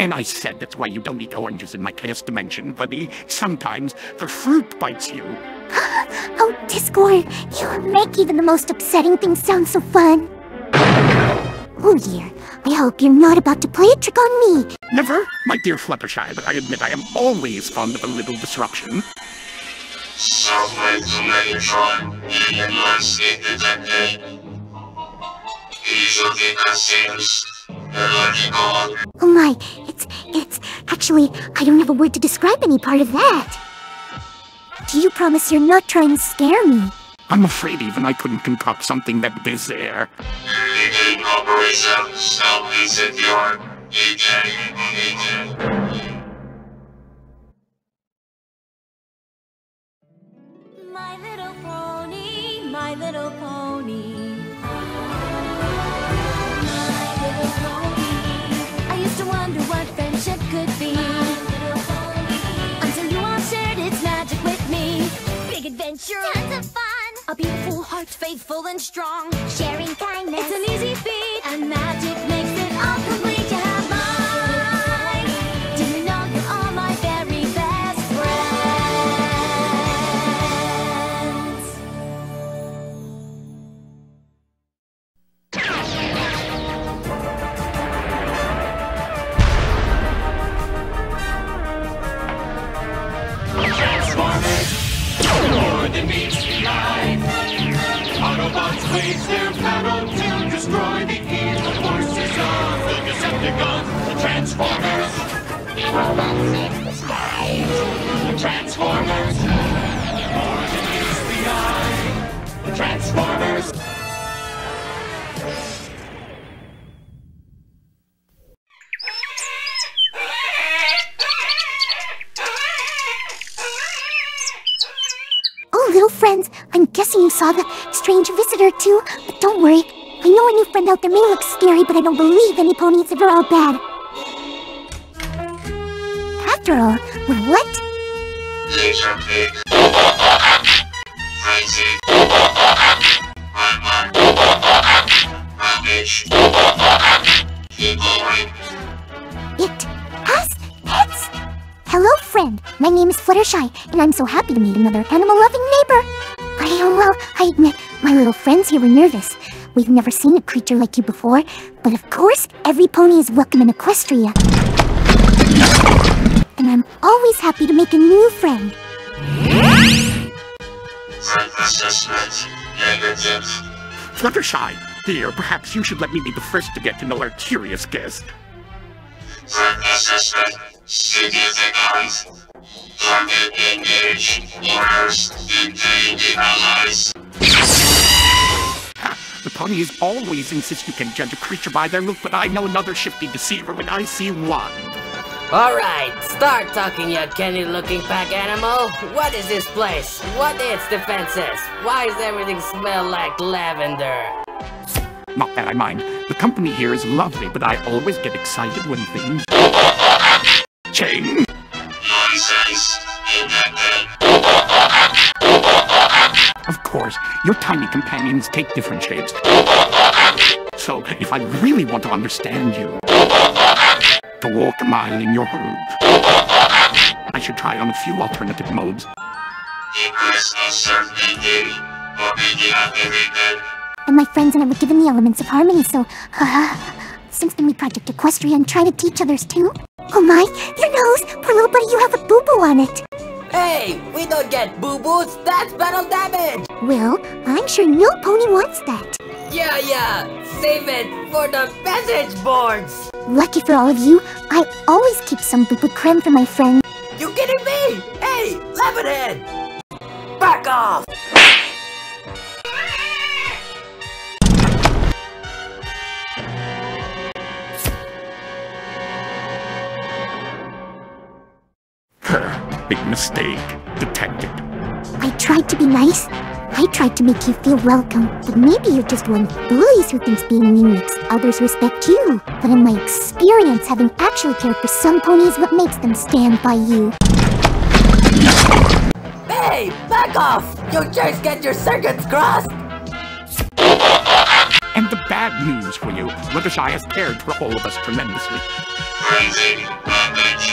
And I said that's why you don't eat oranges in my chaos dimension, buddy. Sometimes the fruit bites you. Oh, Discord, you make even the most upsetting things sound so fun. Oh dear, I hope you're not about to play a trick on me. Never, my dear Fluttershy, but I admit I am always fond of a little disruption. Software to Megatron, universe in the decade. Usually the seems illogical. Oh my, it's, actually, I don't have a word to describe any part of that. Do you promise you're not trying to scare me? I'm afraid even I couldn't concoct something that bizarre. Begin operation, stop insecure, agent. My little pony, my little pony. My little pony. I used to wonder what friendship could be. Until you all shared its magic with me. Big adventure, tons of fun. A beautiful heart, faithful and strong. Sharing kindness, it's an easy feat. And magic makes it all complete. You have mine. Do you know you're all my very best friends? Transformers, more than meets the eye. Autobots raise their battle to destroy the evil forces of the Decepticons. The Transformers. The Transformers. More than meets the eye. The Transformers. Oh, little friends, I'm guessing you saw the strange visitor too, but don't worry. I know a new friend out there may look scary, but I don't believe any ponies ever are bad. After all, we're what? Laser pig. Crazy. Rubbish. Keep going. It has heads! Hello, friend. My name is Fluttershy, and I'm so happy to meet another animal-loving neighbor. I admit, my little friends here were nervous. We've never seen a creature like you before, but of course, every pony is welcome in Equestria. And I'm always happy to make a new friend. Self-assessment. Negative. Fluttershy, dear, perhaps you should let me be the first to get to know our curious guest. Self-assessment. Significant. Target engage. Orders. Engage allies. The ponies always insist you can judge a creature by their look, but I know another shifty deceiver when I see one. Alright, start talking, you candy-looking pack animal. What is this place? What its defenses? Why does everything smell like lavender? Not that I mind. The company here is lovely, but I always get excited when things change. Nonsense. Of course, your tiny companions take different shapes. So, if I really want to understand you, to walk a mile in your groove, I should try on a few alternative modes. Increase uncertainty. Or begin activated. And my friends and I were given the elements of harmony, so, since then we Project Equestria and try to teach others too. Oh my, your nose! Poor little buddy, you have a boo-boo on it! Hey, we don't get boo-boos, that's battle damage! Well, I'm sure no pony wants that. Yeah, save it for the message boards! Lucky for all of you, I always keep some boo-boo creme for my friend. You kidding me? Hey, Lemonhead! Back off! Big mistake. Detected. I tried to be nice. I tried to make you feel welcome. But maybe you're just one of the bullies who thinks being mean makes others respect you. But in my experience, having actually cared for some pony is what makes them stand by you. Hey, back off! You jerks get your circuits crossed! And the bad news for you. Fluttershy has cared for all of us tremendously. Raising, damage,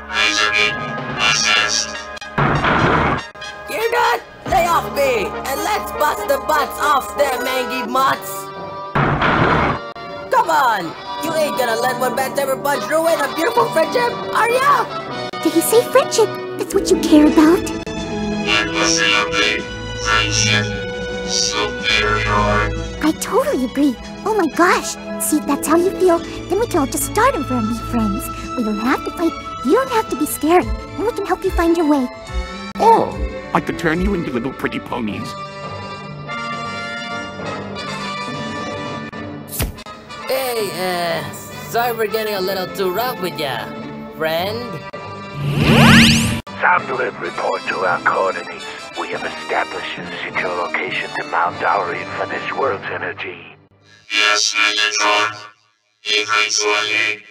reasoning, assist. Hear that? Lay off me, and let's bust the butts off them mangy mutts. Come on, you ain't gonna let one bad temper punch ruin a beautiful friendship, are ya? Did he say friendship? That's what you care about? Impossibly, friendship, superior. I totally agree. Oh my gosh. See, if that's how you feel, then we can all just start over and be friends. We don't have to fight. You don't have to be scary. And we can help you find your way. Oh, I could turn you into little pretty ponies. Hey, sorry for getting a little too rough with ya, friend. Sound report to our coordinates. We have established a secure location to mount our aid for this world's energy. Yes, Megatron. Eventually.